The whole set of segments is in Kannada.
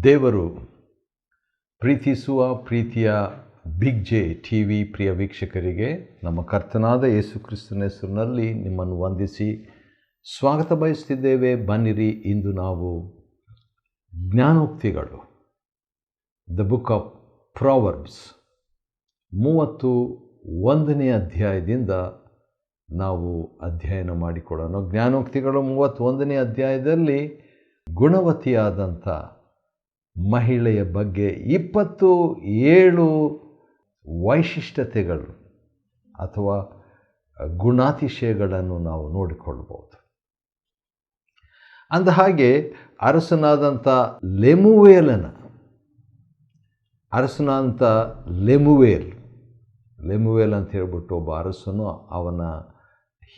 ದೇವರು ಪ್ರೀತಿಸುವ ಪ್ರೀತಿಯ ಬಿಗ್ ಜೆ ಟಿ ವಿ ಪ್ರಿಯ ವೀಕ್ಷಕರಿಗೆ ನಮ್ಮ ಕರ್ತನಾದ ಯೇಸು ಕ್ರಿಸ್ತನ ಹೆಸರಿನಲ್ಲಿ ನಿಮ್ಮನ್ನು ವಂದಿಸಿ ಸ್ವಾಗತ ಬಯಸ್ತಿದ್ದೇವೆ. ಬನ್ನಿರಿ, ಇಂದು ನಾವು ಜ್ಞಾನೋಕ್ತಿಗಳು ದ ಬುಕ್ ಆಫ್ ಪ್ರಾವರ್ಬ್ಸ್ 31ನೇ ಅಧ್ಯಾಯದಿಂದ ನಾವು ಅಧ್ಯಯನ ಮಾಡಿಕೊಡೋಣ. ಜ್ಞಾನೋಕ್ತಿಗಳು 31ನೇ ಅಧ್ಯಾಯದಲ್ಲಿ ಗುಣವತಿಯಾದಂಥ ಮಹಿಳೆಯ ಬಗ್ಗೆ 27 ವೈಶಿಷ್ಟ್ಯತೆಗಳು ಅಥವಾ ಗುಣಾತಿಶಯಗಳನ್ನು ನಾವು ನೋಡಿಕೊಳ್ಬೋದು. ಅಂದ ಹಾಗೆ ಅರಸನಾದಂಥ ಲೆಮುವೇಲ್ ಅಂತ ಹೇಳ್ಬಿಟ್ಟು ಒಬ್ಬ ಅರಸನು, ಅವನ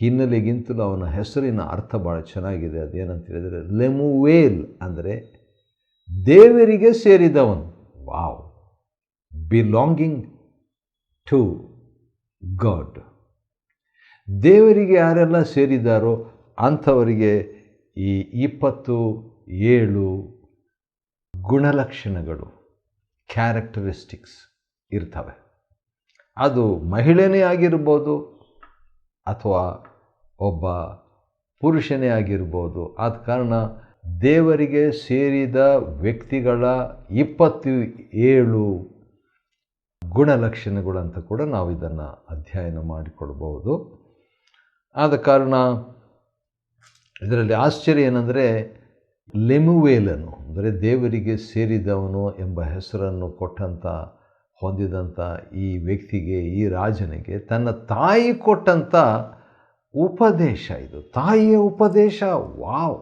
ಹಿನ್ನೆಲೆಗಿಂತಲೂ ಅವನ ಹೆಸರಿನ ಅರ್ಥ ಭಾಳ ಚೆನ್ನಾಗಿದೆ. ಅದೇನಂತ ಹೇಳಿದರೆ, ಲೆಮುವೇಲ್ ಅಂದರೆ ದೇವರಿಗೆ ಸೇರಿದವನು. Wow, belonging to God. ದೇವರಿಗೆ ಯಾರೆಲ್ಲ ಸೇರಿದಾರೋ ಅಂಥವರಿಗೆ ಈ 27 ಗುಣಲಕ್ಷಣಗಳು, ಕ್ಯಾರೆಕ್ಟರಿಸ್ಟಿಕ್ಸ್ ಇರ್ತವೆ. ಅದು ಮಹಿಳೆನೇ ಆಗಿರ್ಬೋದು ಅಥವಾ ಒಬ್ಬ ಪುರುಷನೇ ಆಗಿರ್ಬೋದು. ಆದ ಕಾರಣ ದೇವರಿಗೆ ಸೇರಿದ ವ್ಯಕ್ತಿಗಳ 27 ಗುಣಲಕ್ಷಣಗಳಂತ ಕೂಡ ನಾವು ಇದನ್ನು ಅಧ್ಯಯನ ಮಾಡಿಕೊಳ್ಬಹುದು. ಆದ ಕಾರಣ ಇದರಲ್ಲಿ ಆಶ್ಚರ್ಯ ಏನಂದರೆ, ಲೆಮುವೇಲನು ಅಂದರೆ ದೇವರಿಗೆ ಸೇರಿದವನು ಎಂಬ ಹೆಸರನ್ನು ಹೊಂದಿದಂಥ ಈ ವ್ಯಕ್ತಿಗೆ, ಈ ರಾಜನಿಗೆ ತನ್ನ ತಾಯಿ ಕೊಟ್ಟಂಥ ಉಪದೇಶ ಇದು. ತಾಯಿಯ ಉಪದೇಶ, ವಾವ್!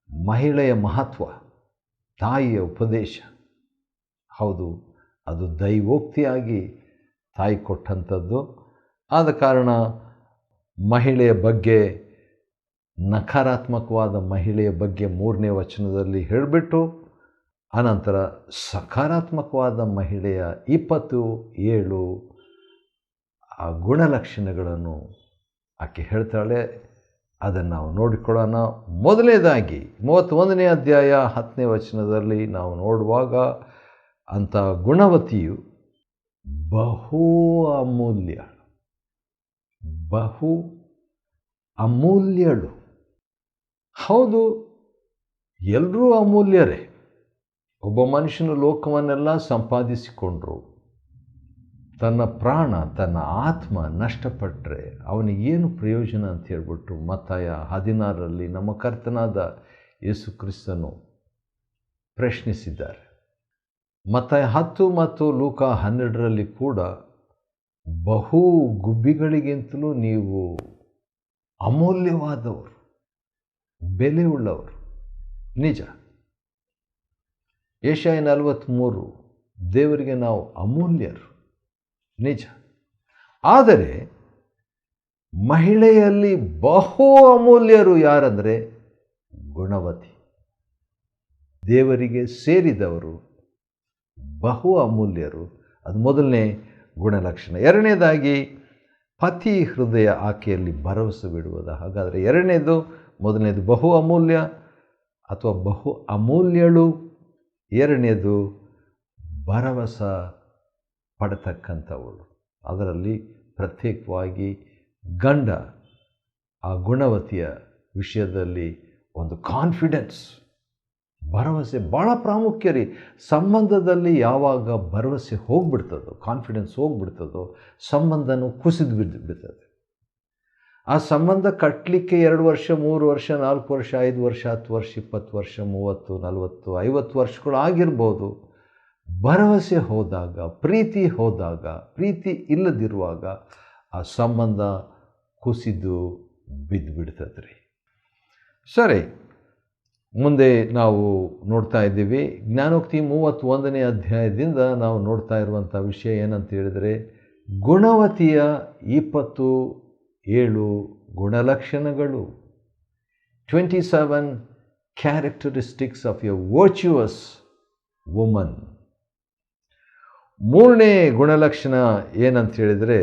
ಮಹಿಳೆಯ ಮಹತ್ವ, ತಾಯಿಯ ಉಪದೇಶ. ಹೌದು, ಅದು ದೈವೋಕ್ತಿಯಾಗಿ ತಾಯಿ ಕೊಟ್ಟಂಥದ್ದು. ಆದ ಕಾರಣ ಮಹಿಳೆಯ ಬಗ್ಗೆ, ನಕಾರಾತ್ಮಕವಾದ ಮಹಿಳೆಯ ಬಗ್ಗೆ 3ನೇ ವಚನದಲ್ಲಿ ಹೇಳಿಬಿಟ್ಟು, ಅನಂತರ ಸಕಾರಾತ್ಮಕವಾದ ಮಹಿಳೆಯ 27 ಗುಣಲಕ್ಷಣಗಳನ್ನು ಆಕೆ ಹೇಳ್ತಾಳೆ. ಅದನ್ನು ನಾವು ನೋಡಿಕೊಳ್ಳೋಣ. ಮೊದಲನೇದಾಗಿ 31ನೇ ಅಧ್ಯಾಯ 10ನೇ ವಚನದಲ್ಲಿ ನಾವು ನೋಡುವಾಗ, ಅಂಥ ಗುಣವತಿಯು ಬಹು ಅಮೂಲ್ಯಳು. ಹೌದು, ಎಲ್ಲರೂ ಅಮೂಲ್ಯರೇ. ಒಬ್ಬ ಮನುಷ್ಯನು ಲೋಕವನ್ನೆಲ್ಲ ಸಂಪಾದಿಸಿಕೊಂಡ್ರು, ತನ್ನ ಪ್ರಾಣ, ತನ್ನ ಆತ್ಮ ನಷ್ಟಪಟ್ಟರೆ ಅವನಿಗೇನು ಪ್ರಯೋಜನ ಅಂತ ಹೇಳ್ಬಿಟ್ಟು ಮತ್ತಾಯ 16ರಲ್ಲಿ ನಮ್ಮ ಕರ್ತನಾದ ಯೇಸು ಕ್ರಿಸ್ತನು ಪ್ರಶ್ನಿಸಿದ್ದಾರೆ. ಮತ್ತಾಯ 10 ಮತ್ತು ಲೂಕ 12ರಲ್ಲಿ ಕೂಡ ಬಹು ಗುಬ್ಬಿಗಳಿಗಿಂತಲೂ ನೀವು ಅಮೂಲ್ಯವಾದವರು, ಬೆಲೆ ಉಳ್ಳವರು. ನಿಜ. ಯೆಶಾಯ 43, ದೇವರಿಗೆ ನಾವು ಅಮೂಲ್ಯರು, ನಿಜ. ಆದರೆ ಮಹಿಳೆಯಲ್ಲಿ ಬಹು ಅಮೂಲ್ಯರು ಯಾರಂದರೆ ಗುಣವತಿ. ದೇವರಿಗೆ ಸೇರಿದವರು ಬಹು ಅಮೂಲ್ಯರು. ಅದು ಮೊದಲನೇ ಗುಣಲಕ್ಷಣ. ಎರಡನೇದಾಗಿ, ಪತಿ ಹೃದಯ ಆಕೆಯಲ್ಲಿ ಭರವಸೆ ಬಿಡುವುದು. ಹಾಗಾದರೆ ಮೊದಲನೇದು ಬಹು ಅಮೂಲ್ಯ ಅಥವಾ ಬಹು ಅಮೂಲ್ಯಳು. ಎರಡನೇದು ಭರವಸೆ ಪಡತಕ್ಕಂಥವಳು. ಅದರಲ್ಲಿ ಪ್ರತ್ಯೇಕವಾಗಿ ಗಂಡ ಆ ಗುಣವತಿಯ ವಿಷಯದಲ್ಲಿ ಒಂದು ಕಾನ್ಫಿಡೆನ್ಸ್, ಭರವಸೆ ಭಾಳ ಪ್ರಾಮುಖ್ಯ ರೀ. ಸಂಬಂಧದಲ್ಲಿ ಯಾವಾಗ ಭರವಸೆ ಹೋಗ್ಬಿಡ್ತದೋ, ಕಾನ್ಫಿಡೆನ್ಸ್ ಹೋಗ್ಬಿಡ್ತದೋ, ಸಂಬಂಧನೂ ಕುಸಿದು ಬಿಡ್ತದೆ. ಆ ಸಂಬಂಧ ಕಟ್ಟಲಿಕ್ಕೆ 2 ವರ್ಷ, 3 ವರ್ಷ, 4 ವರ್ಷ, 5 ವರ್ಷ, 10 ವರ್ಷ, 20 ವರ್ಷ, 30, 40, 50 ವರ್ಷಗಳು ಆಗಿರ್ಬೋದು. ಭರವಸೆ ಹೋದಾಗ, ಪ್ರೀತಿ ಇಲ್ಲದಿರುವಾಗ ಆ ಸಂಬಂಧ ಕುಸಿದು ಬಿಡ್ತದೆ ರೀ. ಸರಿ, ಮುಂದೆ ನಾವು ನೋಡ್ತಾ ಇದ್ದೀವಿ. ಜ್ಞಾನೋಕ್ತಿ 31ನೇ ಅಧ್ಯಾಯದಿಂದ ನಾವು ನೋಡ್ತಾ ಇರುವಂಥ ವಿಷಯ ಏನಂತ ಹೇಳಿದರೆ, ಗುಣವತಿಯ 27 ಗುಣಲಕ್ಷಣಗಳು, 27 ಕ್ಯಾರೆಕ್ಟರಿಸ್ಟಿಕ್ಸ್ ಆಫ್ ಎ ವರ್ಚುವಸ್ ವುಮನ್. 3ನೇ ಗುಣಲಕ್ಷಣ ಏನಂತ ಹೇಳಿದರೆ,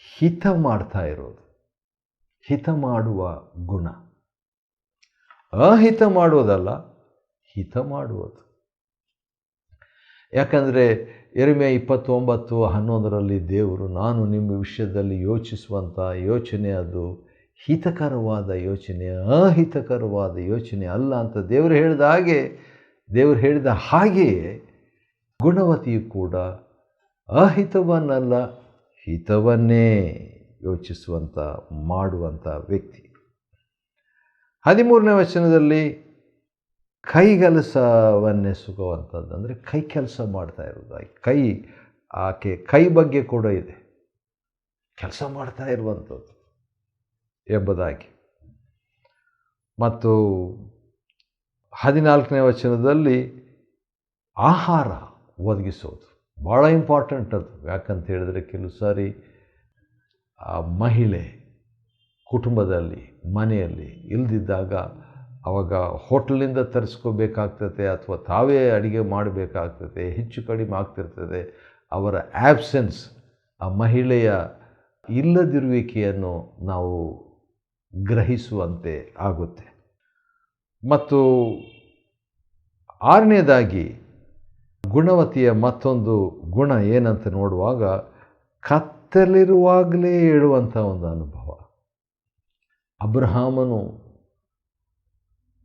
ಹಿತ ಮಾಡ್ತಾ ಇರೋದು, ಹಿತ ಮಾಡುವ ಗುಣ. ಅಹಿತ ಮಾಡೋದಲ್ಲ, ಹಿತ ಮಾಡುವುದು. ಯಾಕಂದರೆ ಯೆರೆಮೀಯ 29:11 ದೇವರು, ನಾನು ನಿಮ್ಮ ವಿಷಯದಲ್ಲಿ ಯೋಚಿಸುವಂಥ ಯೋಚನೆ ಅದು ಹಿತಕರವಾದ ಯೋಚನೆ, ಅಹಿತಕರವಾದ ಯೋಚನೆ ಅಲ್ಲ ಅಂತ ದೇವರು ಹೇಳಿದ ಹಾಗೆಯೇ ಗುಣವತಿಯು ಕೂಡ ಅಹಿತವನ್ನಲ್ಲ ಹಿತವನ್ನೇ ಯೋಚಿಸುವಂಥ ಮಾಡುವಂಥ ವ್ಯಕ್ತಿ. 13ನೇ ವಚನದಲ್ಲಿ ಕೈಗೆಲಸವನ್ನೆಸುಗುವಂಥದ್ದು, ಅಂದರೆ ಕೈ ಕೆಲಸ ಮಾಡ್ತಾ ಇರೋದು. ಆಕೆ ಕೈ ಬಗ್ಗೆ ಕೂಡ ಇದೆ, ಕೆಲಸ ಮಾಡ್ತಾ ಇರುವಂಥದ್ದು ಎಂಬುದಾಗಿ. ಮತ್ತು 14ನೇ ವಚನದಲ್ಲಿ ಆಹಾರ ಒದಗಿಸೋದು ಭಾಳ ಇಂಪಾರ್ಟೆಂಟ್ ಅದು. ಯಾಕಂತ ಹೇಳಿದ್ರೆ ಕೆಲವು ಸಾರಿ ಆ ಮಹಿಳೆ ಕುಟುಂಬದಲ್ಲಿ ಮನೆಯಲ್ಲಿ ಇಲ್ದಿದ್ದಾಗ ಆವಾಗ ಹೋಟ್ಲಿಂದ ತರಿಸ್ಕೋಬೇಕಾಗ್ತದೆ ಅಥವಾ ತಾವೇ ಅಡುಗೆ ಮಾಡಬೇಕಾಗ್ತದೆ, ಹೆಚ್ಚು ಕಡಿಮೆ ಆಗ್ತಿರ್ತದೆ. ಅವರ ಆ್ಯಬ್ಸೆನ್ಸ್, ಆ ಮಹಿಳೆಯ ಇಲ್ಲದಿರುವಿಕೆಯನ್ನು ನಾವು ಗ್ರಹಿಸುವಂತೆ ಆಗುತ್ತೆ. ಮತ್ತು 6ನೇದಾಗಿ ಗುಣವತಿಯ ಮತ್ತೊಂದು ಗುಣ ಏನಂತ ನೋಡುವಾಗ ಕತ್ತಲಿರುವಾಗಲೇ ಹೇಳುವಂಥ ಒಂದು ಅನುಭವ. ಅಬ್ರಹಾಮನು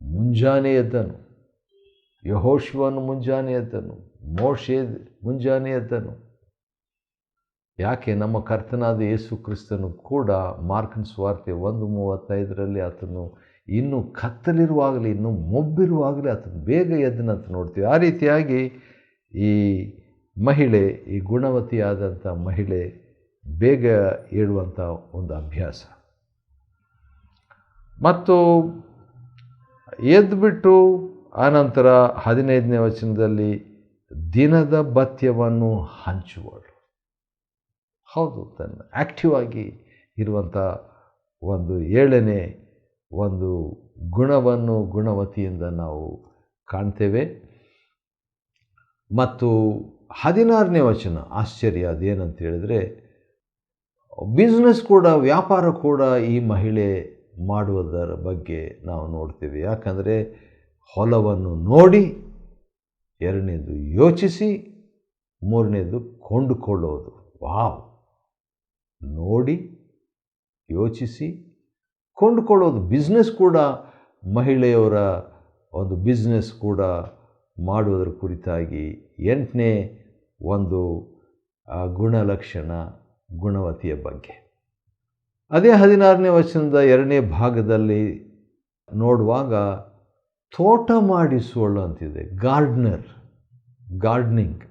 ಮುಂಜಾನೆ ಎದ್ದನು, ಯೆಹೋಶುವನು ಮುಂಜಾನೆ ಎದ್ದನು, ಮೋಶೆ ಮುಂಜಾನೆ ಎದ್ದನು. ಯಾಕೆ? ನಮ್ಮ ಕರ್ತನಾದ ಯೇಸು ಕ್ರಿಸ್ತನು ಕೂಡ ಮಾರ್ಕನ ಸುವಾರ್ತೆ 1:35 ಆತನು ಇನ್ನೂ ಕತ್ತಲಿರುವಾಗಲೇ, ಇನ್ನೂ ಮೊಬ್ಬಿರುವಾಗಲೇ ಆತನು ಬೇಗ ಎದ್ದನಂತ ನೋಡ್ತೀವಿ. ಆ ರೀತಿಯಾಗಿ ಈ ಮಹಿಳೆ, ಈ ಗುಣವತಿಯಾದಂಥ ಮಹಿಳೆ ಬೇಗ ಏಳುವಂಥ ಒಂದು ಅಭ್ಯಾಸ. ಮತ್ತು ಎದ್ದುಬಿಟ್ಟು ಆನಂತರ 15ನೇ ವಚನದಲ್ಲಿ ದಿನದ ಭತ್ಯವನ್ನು ಹಂಚುವಳು. ಹೌದು, ತನ್ನ ಆ್ಯಕ್ಟಿವ್ ಆಗಿ ಇರುವಂಥ ಒಂದು 7ನೇ ಒಂದು ಗುಣವನ್ನು ಗುಣವತಿಯಿಂದ ನಾವು ಕಾಣ್ತೇವೆ. ಮತ್ತು 16ನೇ ವಚನ ಆಶ್ಚರ್ಯ. ಅದೇನಂತ ಹೇಳಿದ್ರೆ ಬಿಸ್ನೆಸ್ ಕೂಡ, ವ್ಯಾಪಾರ ಕೂಡ ಈ ಮಹಿಳೆ ಮಾಡುವುದರ ಬಗ್ಗೆ ನಾವು ನೋಡ್ತೀವಿ. ಯಾಕಂದರೆ ಹೊಲವನ್ನು ನೋಡಿ, 2ನೇದು ಯೋಚಿಸಿ, 3ನೇದು ಕೊಂಡುಕೊಳ್ಳೋದು. ವಾವ್! ನೋಡಿ, ಯೋಚಿಸಿ, ಕೊಂಡುಕೊಳ್ಳೋದು. ಬಿಸ್ನೆಸ್ ಕೂಡ ಮಹಿಳೆಯವರ ಒಂದು ಬಿಸ್ನೆಸ್ ಕೂಡ ಮಾಡುವುದರ ಕುರಿತಾಗಿ 8ನೇ ಒಂದು ಗುಣಲಕ್ಷಣ ಗುಣವತಿಯ ಬಗ್ಗೆ. ಅದೇ 16ನೇ ವಚನದ 2ನೇ ಭಾಗದಲ್ಲಿ ನೋಡುವಾಗ ತೋಟ ಮಾಡಿಸುವಳು ಅಂತಿದೆ. ಗಾರ್ಡನಿಂಗ್.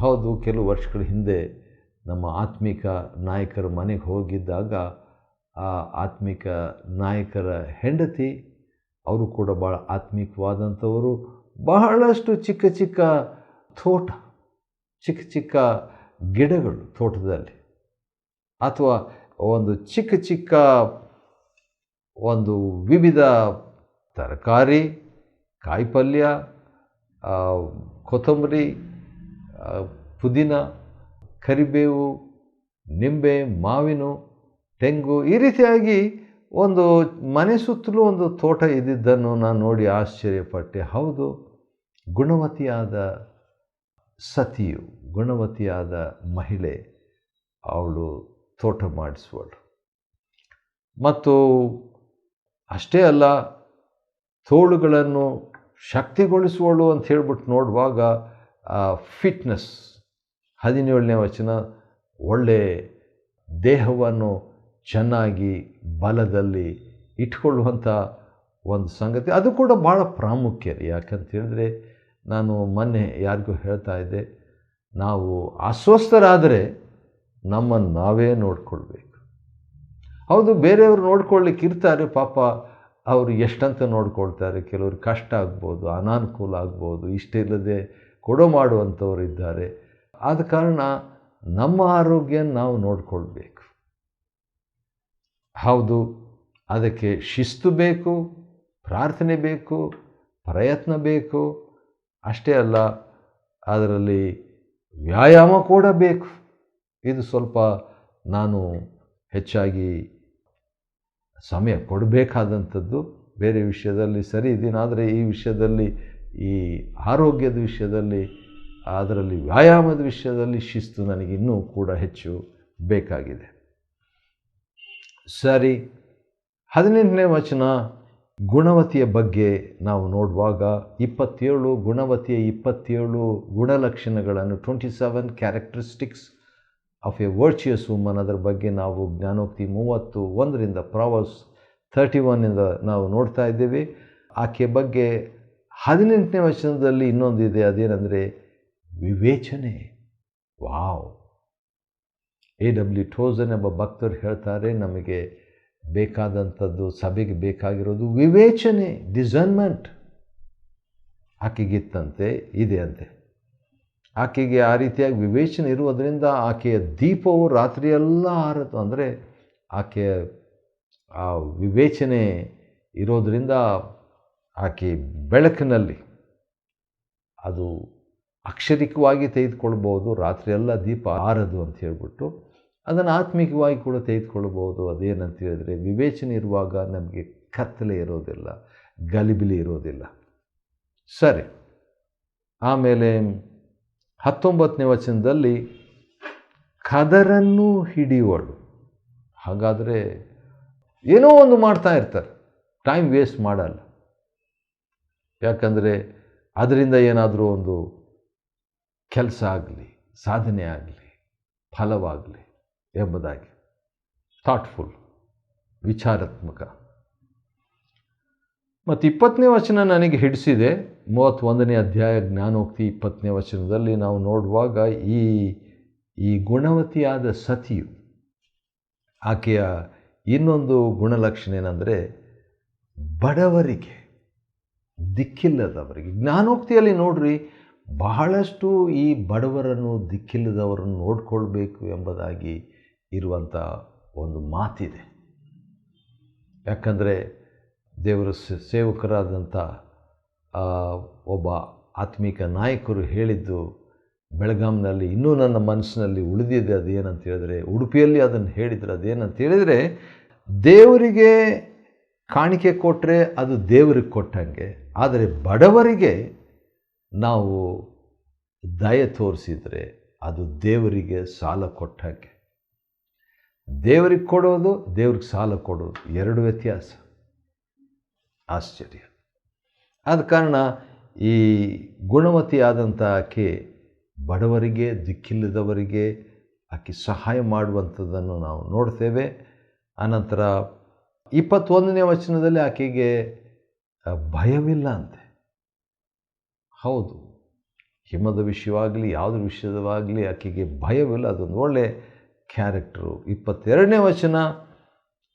ಹೌದು, ಕೆಲವು ವರ್ಷಗಳ ಹಿಂದೆ ನಮ್ಮ ಆತ್ಮಿಕ ನಾಯಕರ ಮನೆಗೆ ಹೋಗಿದ್ದಾಗ ಆ ಆತ್ಮಿಕ ನಾಯಕರ ಹೆಂಡತಿ, ಅವರು ಕೂಡ ಭಾಳ ಆತ್ಮಿಕವಾದಂಥವರು, ಬಹಳಷ್ಟು ಚಿಕ್ಕ ಚಿಕ್ಕ ತೋಟ, ಚಿಕ್ಕ ಚಿಕ್ಕ ಗಿಡಗಳು ತೋಟದಲ್ಲಿ, ಅಥವಾ ಒಂದು ಚಿಕ್ಕ ಚಿಕ್ಕ ಒಂದು ವಿವಿಧ ತರಕಾರಿ, ಕಾಯಿಪಲ್ಯ, ಕೊತ್ತಂಬರಿ, ಪುದೀನ, ಕರಿಬೇವು, ನಿಂಬೆ, ಮಾವಿನ, ತೆಂಗು, ಈ ರೀತಿಯಾಗಿ ಒಂದು ಮನೆ ಸುತ್ತಲೂ ಒಂದು ತೋಟ ಇದ್ದಿದ್ದನ್ನು ನಾನು ನೋಡಿ ಆಶ್ಚರ್ಯಪಟ್ಟೆ. ಹೌದು, ಗುಣವತಿಯಾದ ಸತಿಯು, ಗುಣವತಿಯಾದ ಮಹಿಳೆ, ಅವಳು ತೋಟ ಮಾಡಿಸುವಳು. ಮತ್ತು ಅಷ್ಟೇ ಅಲ್ಲ, ತೋಳುಗಳನ್ನು ಶಕ್ತಿಗೊಳಿಸುವಳು ಅಂತ ಹೇಳ್ಬಿಟ್ಟು ನೋಡುವಾಗ ಫಿಟ್ನೆಸ್, 17ನೇ ವಚನ, ಒಳ್ಳೆ ದೇಹವನ್ನು ಚೆನ್ನಾಗಿ ಬಲದಲ್ಲಿ ಇಟ್ಕೊಳ್ಳುವಂಥ ಒಂದು ಸಂಗತಿ, ಅದು ಕೂಡ ಭಾಳ ಪ್ರಾಮುಖ್ಯ. ಯಾಕಂತ ಹೇಳಿದ್ರೆ, ನಾನು ಮೊನ್ನೆ ಯಾರಿಗೂ ಹೇಳ್ತಾ ಇದ್ದೆ, ನಾವು ಅಸ್ವಸ್ಥರಾದರೆ ನಮ್ಮನ್ನು ನಾವೇ ನೋಡ್ಕೊಳ್ಬೇಕು. ಹೌದು, ಬೇರೆಯವರು ನೋಡ್ಕೊಳ್ಳಿಕ್ಕೆ ಇರ್ತಾರೆ, ಪಾಪ ಅವರು ಎಷ್ಟಂತ ನೋಡ್ಕೊಳ್ತಾರೆ. ಕೆಲವರು ಕಷ್ಟ ಆಗ್ಬೋದು, ಅನಾನುಕೂಲ ಆಗ್ಬೋದು, ಇಷ್ಟ ಇಲ್ಲದೆ ಕೊಡೋ ಮಾಡುವಂಥವ್ರು ಇದ್ದಾರೆ. ಆದ ಕಾರಣ ನಮ್ಮ ಆರೋಗ್ಯ ನಾವು ನೋಡ್ಕೊಳ್ಬೇಕು. ಹೌದು, ಅದಕ್ಕೆ ಶಿಸ್ತು ಬೇಕು, ಪ್ರಾರ್ಥನೆ ಬೇಕು, ಪ್ರಯತ್ನ ಬೇಕು. ಅಷ್ಟೇ ಅಲ್ಲ, ಅದರಲ್ಲಿ ವ್ಯಾಯಾಮ ಕೂಡ ಬೇಕು. ಇದು ಸ್ವಲ್ಪ ನಾನು ಹೆಚ್ಚಾಗಿ ಸಮಯ ಕೊಡಬೇಕಾದಂಥದ್ದು. ಬೇರೆ ವಿಷಯದಲ್ಲಿ ಸರಿ ಇದ್ದೀನಿ, ಆದರೆ ಈ ವಿಷಯದಲ್ಲಿ, ಈ ಆರೋಗ್ಯದ ವಿಷಯದಲ್ಲಿ, ಅದರಲ್ಲಿ ವ್ಯಾಯಾಮದ ವಿಷಯದಲ್ಲಿ ಶಿಸ್ತು ನನಗೆ ಇನ್ನೂ ಕೂಡ ಹೆಚ್ಚು ಬೇಕಾಗಿದೆ. ಸರಿ, 18ನೇ ವಚನ ಗುಣವತಿಯ ಬಗ್ಗೆ ನಾವು ನೋಡುವಾಗ 27 ಗುಣವತಿಯ 27 ಗುಣಲಕ್ಷಣಗಳನ್ನು, 27 characteristics of A virtuous woman, ಅದರ ಬಗ್ಗೆ ನಾವು ಜ್ಞಾನೋಕ್ತಿ 31ರಿಂದ ಪ್ರಾವರ್ಬ್ಸ್ 31ಇಂದ ನಾವು ನೋಡ್ತಾ ಇದ್ದೇವೆ. ಆಕೆಯ ಬಗ್ಗೆ 18ನೇ ವಚನದಲ್ಲಿ ಇನ್ನೊಂದಿದೆ, ಅದೇನೆಂದರೆ ವಿವೇಚನೆ. ವಾವ್! A.W. ಟೋಸನ್ ಎಂಬ ಭಕ್ತರು ಹೇಳ್ತಾರೆ, ನಮಗೆ ಬೇಕಾದಂಥದ್ದು, ಸಭೆಗೆ ಬೇಕಾಗಿರೋದು ವಿವೇಚನೆ, ಡಿಸರ್ನ್ಮೆಂಟ್. ಆಕೆಗಿತ್ತಂತೆ, ಇದೆ ಅಂತೆ. ಆಕೆಗೆ ಆ ರೀತಿಯಾಗಿ ವಿವೇಚನೆ ಇರುವುದರಿಂದ ಆಕೆಯ ದೀಪವು ರಾತ್ರಿಯೆಲ್ಲ ಆರತು. ಅಂದರೆ ಆಕೆಯ ಆ ವಿವೇಚನೆ ಇರೋದರಿಂದ ಆಕೆ ಬೆಳಕಿನಲ್ಲಿ ಅದು ಅಕ್ಷರಿಕವಾಗಿ ತೆಗೆದುಕೊಳ್ಬೋದು, ರಾತ್ರಿಯೆಲ್ಲ ದೀಪ ಆರದು ಅಂತ ಹೇಳ್ಬಿಟ್ಟು ಅದನ್ನು ಆತ್ಮಿಕವಾಗಿ ಕೂಡ ತೆಗೆದುಕೊಳ್ಬೋದು. ಅದೇನಂತ ಹೇಳಿದ್ರೆ, ವಿವೇಚನೆ ಇರುವಾಗ ನಮಗೆ ಕತ್ತಲೆ ಇರೋದಿಲ್ಲ, ಗಲಿಬಿಲಿ ಇರೋದಿಲ್ಲ. ಸರಿ, ಆಮೇಲೆ 19ನೇ ವಚನದಲ್ಲಿ ಕದರನ್ನು ಹಿಡಿಯುವಳು. ಹಾಗಾದರೆ ಏನೋ ಒಂದು ಮಾಡ್ತಾ ಇರ್ತಾರೆ, ಟೈಮ್ ವೇಸ್ಟ್ ಮಾಡಲ್ಲ. ಯಾಕಂದರೆ ಅದರಿಂದ ಏನಾದರೂ ಒಂದು ಕೆಲಸ ಆಗಲಿ, ಸಾಧನೆ ಆಗಲಿ, ಫಲವಾಗಲಿ ಎಂಬುದಾಗಿ ಥಾಟ್ಫುಲ್, ವಿಚಾರಾತ್ಮಕ. ಮತ್ತು 20ನೇ ವಚನ ನನಗೆ ಹಿಡಿಸಿದೆ. 31ನೇ ಅಧ್ಯಾಯ ಜ್ಞಾನೋಕ್ತಿ 20ನೇ ವಚನದಲ್ಲಿ ನಾವು ನೋಡುವಾಗ ಈ ಗುಣವತಿಯಾದ ಸತಿಯು, ಆಕೆಯ ಇನ್ನೊಂದು ಗುಣಲಕ್ಷಣ ಏನಂದರೆ ಬಡವರಿಗೆ, ದಿಕ್ಕಿಲ್ಲದವರಿಗೆ. ಜ್ಞಾನೋಕ್ತಿಯಲ್ಲಿ ನೋಡ್ರಿ, ಬಹಳಷ್ಟು ಈ ಬಡವರನ್ನು, ದಿಕ್ಕಿಲ್ಲದವರನ್ನು ನೋಡಿಕೊಳ್ಬೇಕು ಎಂಬುದಾಗಿ ಇರುವಂಥ ಒಂದು ಮಾತಿದೆ. ಯಾಕಂದರೆ ದೇವರ ಸೇವಕರಾದಂಥ ಒಬ್ಬ ಆತ್ಮಿಕ ನಾಯಕರು ಹೇಳಿದ್ದು ಬೆಳಗಾಂನಲ್ಲಿ ಇನ್ನೂ ನನ್ನ ಮನಸ್ಸಿನಲ್ಲಿ ಉಳಿದಿದೆ. ಅದೇನಂತ ಹೇಳಿದ್ರೆ, ಉಡುಪಿಯಲ್ಲಿ ಅದನ್ನು ಹೇಳಿದ್ರು. ಅದೇನಂತ ಹೇಳಿದರೆ, ದೇವರಿಗೆ ಕಾಣಿಕೆ ಕೊಟ್ಟರೆ ಅದು ದೇವರಿಗೆ ಕೊಟ್ಟಂಗೆ, ಆದರೆ ಬಡವರಿಗೆ ನಾವು ದಯೆ ತೋರಿಸಿದರೆ ಅದು ದೇವರಿಗೆ ಸಾಲ ಕೊಟ್ಟಂಗೆ. ದೇವರಿಗೆ ಕೊಡೋದು, ದೇವ್ರಿಗೆ ಸಾಲ ಕೊಡೋದು ಎರಡು ವ್ಯತ್ಯಾಸ. ಆಶ್ಚರ್ಯ. ಆದ ಕಾರಣ ಈ ಗುಣವತಿಯಾದಂಥ ಆಕೆ ಬಡವರಿಗೆ, ದಿಕ್ಕಿಲ್ಲದವರಿಗೆ ಆಕೆ ಸಹಾಯ ಮಾಡುವಂಥದ್ದನ್ನು ನಾವು ನೋಡ್ತೇವೆ. ಅನಂತರ 21ನೇ ವಚನದಲ್ಲಿ ಆಕೆಗೆ ಭಯವಿಲ್ಲ ಅಂತೆ. ಹೌದು, ಹಿಮದ ವಿಷಯವಾಗಲಿ ಯಾವುದ್ರ ವಿಷಯವಾಗಲಿ ಆಕೆಗೆ ಭಯವಿಲ್ಲ. ಅದೊಂದು ಒಳ್ಳೆ ಕ್ಯಾರೆಕ್ಟರು. 22ನೇ ವಚನ,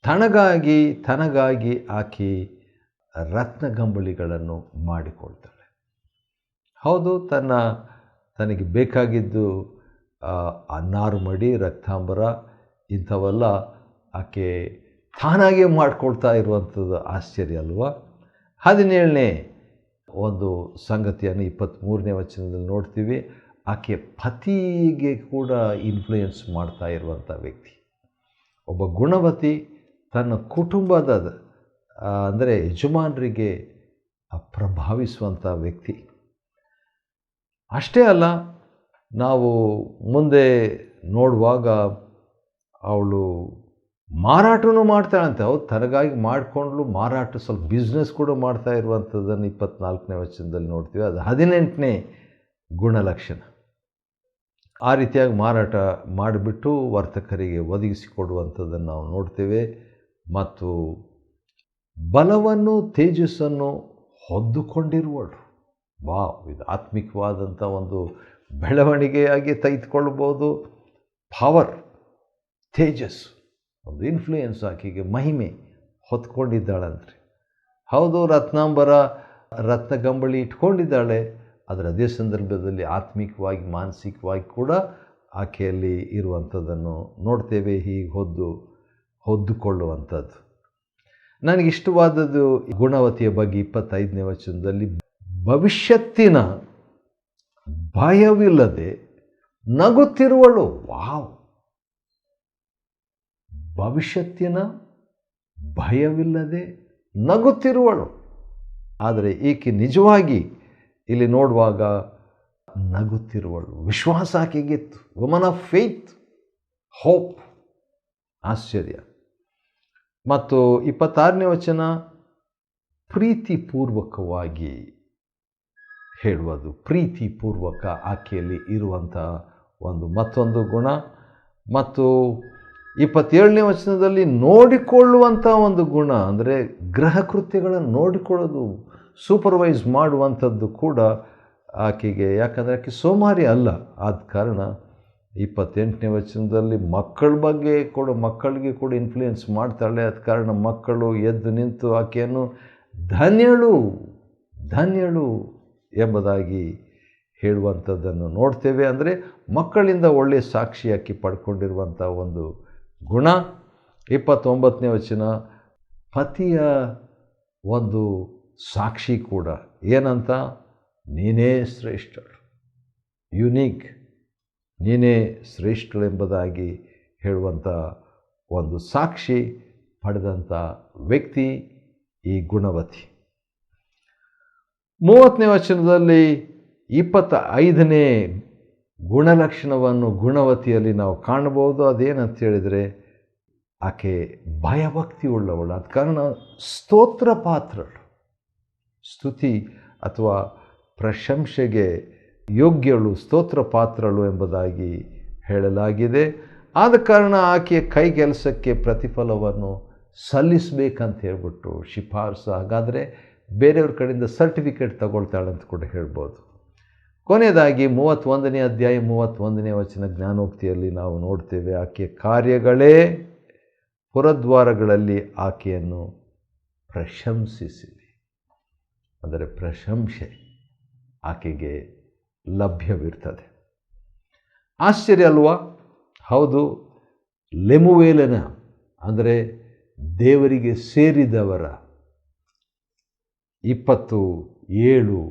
ತನಗಾಗಿ ಆಕೆ ರತ್ನಗಂಬಳಿಗಳನ್ನು ಮಾಡಿಕೊಳ್ತಾಳೆ. ಹೌದು, ತನಗೆ ಬೇಕಾಗಿದ್ದು ನಾರುಮಡಿ, ರಕ್ತಾಂಬರ ಇಂಥವೆಲ್ಲ ಆಕೆ ತಾನಾಗೇ ಮಾಡಿಕೊಳ್ತಾ ಇರುವಂಥದ್ದು ಆಶ್ಚರ್ಯ ಅಲ್ವಾ? 17ನೇ ಒಂದು ಸಂಗತಿಯನ್ನು 23ನೇ ವಚನದಲ್ಲಿ ನೋಡ್ತೀವಿ. ಆಕೆ ಪತಿಗೆ ಕೂಡ ಇನ್ಫ್ಲೂಯೆನ್ಸ್ ಮಾಡ್ತಾ ಇರುವಂಥ ವ್ಯಕ್ತಿ. ಒಬ್ಬ ಗುಣವತಿ ತನ್ನ ಕುಟುಂಬದ ಅಂದರೆ ಯಜಮಾನರಿಗೆ ಪ್ರಭಾವಿಸುವಂಥ ವ್ಯಕ್ತಿ. ಅಷ್ಟೇ ಅಲ್ಲ, ನಾವು ಮುಂದೆ ನೋಡುವಾಗ ಅವಳು ಮಾರಾಟನೂ ಮಾಡ್ತಾಳಂತೆ. ಅವ್ರು ತನಗಾಗಿ ಮಾಡಿಕೊಂಡ್ಲು, ಮಾರಾಟ, ಸ್ವಲ್ಪ ಬಿಸ್ನೆಸ್ ಕೂಡ ಮಾಡ್ತಾ ಇರುವಂಥದ್ದನ್ನು 24ನೇ ವಚನದಲ್ಲಿ ನೋಡ್ತೀವಿ. ಅದು 18ನೇ ಗುಣಲಕ್ಷಣ. ಆ ರೀತಿಯಾಗಿ ಮಾರಾಟ ಮಾಡಿಬಿಟ್ಟು ವರ್ತಕರಿಗೆ ಒದಗಿಸಿಕೊಡುವಂಥದ್ದನ್ನು ನಾವು ನೋಡ್ತೇವೆ. ಮತ್ತು ಬಲವನ್ನು, ತೇಜಸ್ಸನ್ನು ಹೊದ್ದುಕೊಂಡಿರುವಳು. ಇದು ಆತ್ಮಿಕವಾದಂಥ ಒಂದು ಬೆಳವಣಿಗೆಯಾಗಿ ತೆಗೆದುಕೊಳ್ಬೋದು. ಪವರ್, ತೇಜಸ್ಸು, ಒಂದು ಇನ್ಫ್ಲೂಯೆನ್ಸ್, ಆಕೆಗೆ ಮಹಿಮೆ ಹೊತ್ಕೊಂಡಿದ್ದಾಳಂತ್ರಿ. ಹೌದು, ರತ್ನಗಂಬಳಿ ಇಟ್ಕೊಂಡಿದ್ದಾಳೆ. ಆದರೆ ಅದೇ ಸಂದರ್ಭದಲ್ಲಿ ಆತ್ಮಿಕವಾಗಿ, ಮಾನಸಿಕವಾಗಿ ಕೂಡ ಆಕೆಯಲ್ಲಿ ಇರುವಂಥದ್ದನ್ನು ನೋಡ್ತೇವೆ. ಹೀಗೆ ಹೊದ್ದುಕೊಳ್ಳುವಂಥದ್ದು. ನನಗಿಷ್ಟವಾದದ್ದು ಗುಣವತಿಯ ಬಗ್ಗೆ 25ನೇ ವಚನದಲ್ಲಿ, ಭವಿಷ್ಯತ್ತಿನ ಭಯವಿಲ್ಲದೆ ನಗುತ್ತಿರುವಳು. ವಾವ್! ಭವಿಷ್ಯತ್ತಿನ ಭಯವಿಲ್ಲದೆ ನಗುತ್ತಿರುವಳು. ಆದರೆ ಈಕೆ ನಿಜವಾಗಿ ಇಲ್ಲಿ ನೋಡುವಾಗ ನಗುತ್ತಿರುವಳು. ವಿಶ್ವಾಸ ಆಕೆಗಿತ್ತು. Woman of faith, hope. ಆಶ್ಚರ್ಯ. ಮತ್ತು 26ನೇ ವಚನ ಪ್ರೀತಿಪೂರ್ವಕವಾಗಿ ಹೇಳುವುದು. ಪ್ರೀತಿಪೂರ್ವಕ ಆಕೆಯಲ್ಲಿ ಇರುವಂಥ ಮತ್ತೊಂದು ಗುಣ. ಮತ್ತು 27ನೇ ವಚನದಲ್ಲಿ ನೋಡಿಕೊಳ್ಳುವಂಥ ಒಂದು ಗುಣ, ಅಂದರೆ ಗೃಹ ಕೃತ್ಯಗಳನ್ನು ನೋಡಿಕೊಳ್ಳೋದು, ಸೂಪರ್ವೈಸ್ ಮಾಡುವಂಥದ್ದು ಕೂಡ ಆಕೆಗೆ. ಯಾಕಂದರೆ ಆಕೆ ಸೋಮಾರಿ ಅಲ್ಲ. ಆದ ಕಾರಣ 28ನೇ ವಚನದಲ್ಲಿ ಮಕ್ಕಳಿಗೆ ಕೂಡ ಇನ್ಫ್ಲೂಯೆನ್ಸ್ ಮಾಡ್ತಾಳೆ. ಆದ ಕಾರಣ ಮಕ್ಕಳು ಎದ್ದು ನಿಂತು ಆಕೆಯನ್ನು ಧನ್ಯಳು ಎಂಬುದಾಗಿ ಹೇಳುವಂಥದ್ದನ್ನು ನೋಡ್ತೇವೆ. ಅಂದರೆ ಮಕ್ಕಳಿಂದ ಒಳ್ಳೆಯ ಸಾಕ್ಷಿ ಆಕೆ ಪಡ್ಕೊಂಡಿರುವಂಥ ಒಂದು ಗುಣ. 29ನೇ ವಚನ ಪತಿಯ ಒಂದು ಸಾಕ್ಷಿ ಕೂಡ. ಏನಂತ? ನೀನೇ ಶ್ರೇಷ್ಠಳು, ಯುನೀಕ್, ನೀನೇ ಶ್ರೇಷ್ಠಳು ಎಂಬುದಾಗಿ ಹೇಳುವಂಥ ಒಂದು ಸಾಕ್ಷಿ ಪಡೆದಂಥ ವ್ಯಕ್ತಿ ಈ ಗುಣವತಿ. 30ನೇ ವಚನದಲ್ಲಿ 25ನೇ ಗುಣಲಕ್ಷಣವನ್ನು ಗುಣವತಿಯಲ್ಲಿ ನಾವು ಕಾಣಬಹುದು. ಅದೇನಂತ ಹೇಳಿದರೆ ಆಕೆ ಭಯಭಕ್ತಿ ಉಳ್ಳವಳು. ಆದ ಕಾರಣ ಸ್ತೋತ್ರ ಪಾತ್ರಳು, ಸ್ತುತಿ ಅಥವಾ ಪ್ರಶಂಸೆಗೆ ಯೋಗ್ಯಳು, ಸ್ತೋತ್ರ ಪಾತ್ರಳು ಎಂಬುದಾಗಿ ಹೇಳಲಾಗಿದೆ. ಆದ ಕಾರಣ ಆಕೆಯ ಕೈ ಕೆಲಸಕ್ಕೆ ಪ್ರತಿಫಲವನ್ನು ಸಲ್ಲಿಸಬೇಕಂತ ಹೇಳ್ಬಿಟ್ಟು ಶಿಫಾರಸು. ಹಾಗಾದರೆ ಬೇರೆಯವ್ರ ಕಡೆಯಿಂದ ಸರ್ಟಿಫಿಕೇಟ್ ತಗೊಳ್ತಾಳೆ ಅಂತ ಕೂಡ ಹೇಳ್ಬೋದು. ಕೊನೆಯದಾಗಿ 31ನೇ ಅಧ್ಯಾಯ 31ನೇ ವಚನ ಜ್ಞಾನೋಕ್ತಿಯಲ್ಲಿ ನಾವು ನೋಡ್ತೇವೆ, ಆಕೆಯ ಕಾರ್ಯಗಳೇ ಪುರದ್ವಾರಗಳಲ್ಲಿ ಆಕೆಯನ್ನು ಪ್ರಶಂಸಿಸಿರಿ. ಅಂದರೆ ಪ್ರಶಂಸೆ ಆಕೆಗೆ ಲಭ್ಯವಿರ್ತದೆ. ಆಶ್ಚರ್ಯ ಅಲ್ವಾ? ಹೌದು. ಲೆಮುವೇಲನ ಅಂದರೆ ದೇವರಿಗೆ ಸೇರಿದವರ 27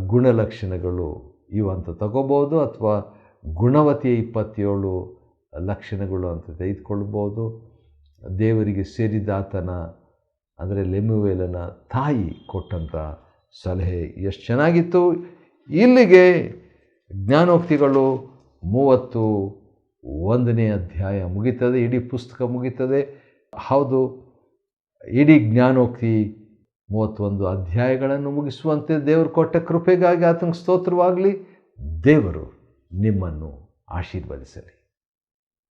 ಗುಣಲಕ್ಷಣಗಳು ಇವಂತ ತಗೋಬೋದು, ಅಥವಾ ಗುಣವತಿಯ 27 ಲಕ್ಷಣಗಳು ಅಂತ ತೆಗೆದುಕೊಳ್ಬೋದು. ದೇವರಿಗೆ ಸೇರಿದಾತನ ಅಂದರೆ ಲೆಮುವೇಲನ ತಾಯಿ ಕೊಟ್ಟಂಥ ಸಲಹೆ ಎಷ್ಟು ಚೆನ್ನಾಗಿತ್ತು. ಇಲ್ಲಿಗೆ ಜ್ಞಾನೋಕ್ತಿಗಳು 31ನೇ ಅಧ್ಯಾಯ ಮುಗೀತದೆ, ಇಡೀ ಪುಸ್ತಕ ಮುಗೀತದೆ. ಹೌದು, ಇಡೀ ಜ್ಞಾನೋಕ್ತಿ 31 ಅಧ್ಯಾಯಗಳನ್ನು ಮುಗಿಸುವಂತೆ ದೇವರು ಕೊಟ್ಟ ಕೃಪೆಗಾಗಿ ಆತನಿಗೆ ಸ್ತೋತ್ರವಾಗಲಿ. ದೇವರು ನಿಮ್ಮನ್ನು ಆಶೀರ್ವದಿಸಲಿ.